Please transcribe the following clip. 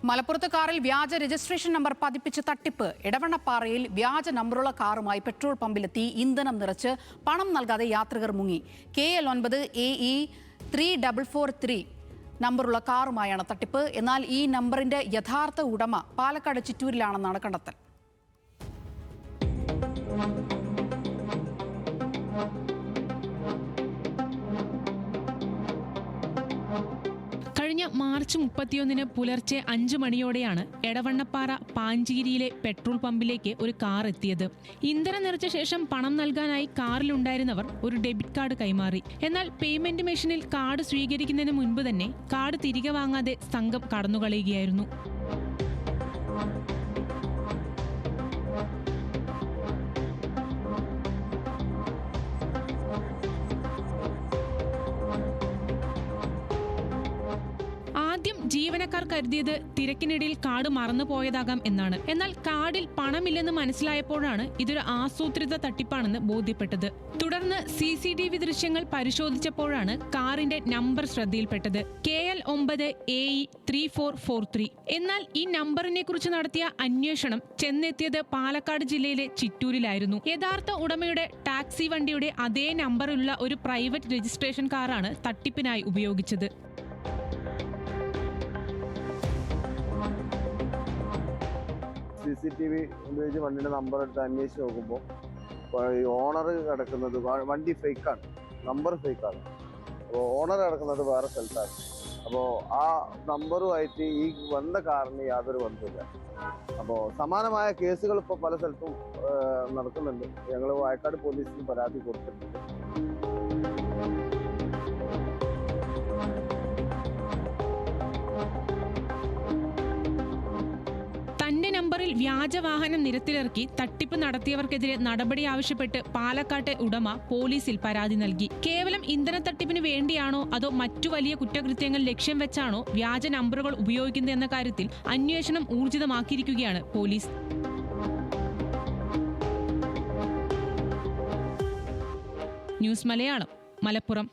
മലപ്പുറത്ത് കാറിൽ വ്യാജ രജിസ്ട്രേഷൻ നമ്പർ പതിപ്പിച്ച് തട്ടിപ്പ്. എടവണ്ണപ്പാറയിൽ വ്യാജ നമ്പറുള്ള കാറുമായി പെട്രോൾ പമ്പിലെത്തി ഇന്ധനം നിറച്ച് പണം നൽകാതെ യാത്രികർ മുങ്ങി. KL9 AE 3443 നമ്പറുള്ള കാറുമായാണ് തട്ടിപ്പ്. എന്നാൽ ഈ നമ്പറിന്റെ യഥാർത്ഥ ഉടമ പാലക്കാട് ചിറ്റൂരിലാണെന്നാണ് കണ്ടെത്തൽ. കഴിഞ്ഞ മാർച്ച് 31 പുലർച്ചെ 5 മണിയോടെയാണ് എടവണ്ണപ്പാറ പാഞ്ചേരിയിലെ പെട്രോൾ പമ്പിലേക്ക് ഒരു കാർ എത്തിയത്. ഇന്ധനം നിറച്ച ശേഷം പണം നൽകാനായി കാറിലുണ്ടായിരുന്നവർ ഒരു ഡെബിറ്റ് കാർഡ് കൈമാറി. എന്നാൽ പേയ്മെന്റ് മെഷീനിൽ കാർഡ് സ്വീകരിക്കുന്നതിന് മുൻപ് തന്നെ കാർഡ് തിരികെ വാങ്ങാതെ സംഘം കടന്നുകളയുകയായിരുന്നു. ജീവനക്കാർ കരുതിയത് തിരക്കിനിടയിൽ കാർഡ് മറന്നുപോയതാകാം എന്നാണ്. എന്നാൽ കാർഡിൽ പണമില്ലെന്ന് മനസ്സിലായപ്പോഴാണ് ഇതൊരു ആസൂത്രിത തട്ടിപ്പാണെന്ന് ബോധ്യപ്പെട്ടത്. തുടർന്ന് CCTV ദൃശ്യങ്ങൾ പരിശോധിച്ചപ്പോഴാണ് കാറിന്റെ നമ്പർ ശ്രദ്ധയിൽപ്പെട്ടത്. KL9 AE 3443. എന്നാൽ ഈ നമ്പറിനെ കുറിച്ച് നടത്തിയ അന്വേഷണം ചെന്നെത്തിയത് പാലക്കാട് ജില്ലയിലെ ചിറ്റൂരിലായിരുന്നു. യഥാർത്ഥ ഉടമയുടെ ടാക്സി വണ്ടിയുടെ അതേ നമ്പറുള്ള ഒരു പ്രൈവറ്റ് രജിസ്ട്രേഷൻ കാറാണ് തട്ടിപ്പിനായി ഉപയോഗിച്ചത്. CCTV ഉപയോഗിച്ച് വണ്ടിയുടെ നമ്പർ എടുത്ത് അന്വേഷിച്ച് നോക്കുമ്പോൾ ഓണർ കിടക്കുന്നത് വണ്ടി ഫേക്കാണ്, നമ്പർ ഫേക്കാണ്. അപ്പോൾ ഓണർ കിടക്കുന്നത് വേറെ സ്ഥലത്താണ്. അപ്പോൾ ആ നമ്പറുമായിട്ട് ഈ വന്ന കാറിന് യാതൊരു ബന്ധമില്ല. അപ്പോൾ സമാനമായ കേസുകൾ ഇപ്പോൾ പല സ്ഥലത്തും നടക്കുന്നുണ്ട്. ഞങ്ങൾ വയനാട് പോലീസിന് പരാതി കൊടുത്തിട്ടുണ്ട്. തന്റെ നമ്പറിൽ വ്യാജവാഹനം നിരത്തിലിറക്കി തട്ടിപ്പ് നടത്തിയവർക്കെതിരെ നടപടി ആവശ്യപ്പെട്ട് പാലക്കാട്ടെ ഉടമ പോലീസിൽ പരാതി നൽകി. കേവലം ഇന്ധന തട്ടിപ്പിന് വേണ്ടിയാണോ അതോ മറ്റു വലിയ കുറ്റകൃത്യങ്ങൾ ലക്ഷ്യം വെച്ചാണോ വ്യാജ നമ്പറുകൾ ഉപയോഗിക്കുന്നത് എന്ന കാര്യത്തിൽ അന്വേഷണം ഊർജിതമാക്കിയിരിക്കുകയാണ് പോലീസ്. ന്യൂസ് മലയാളം, മലപ്പുറം.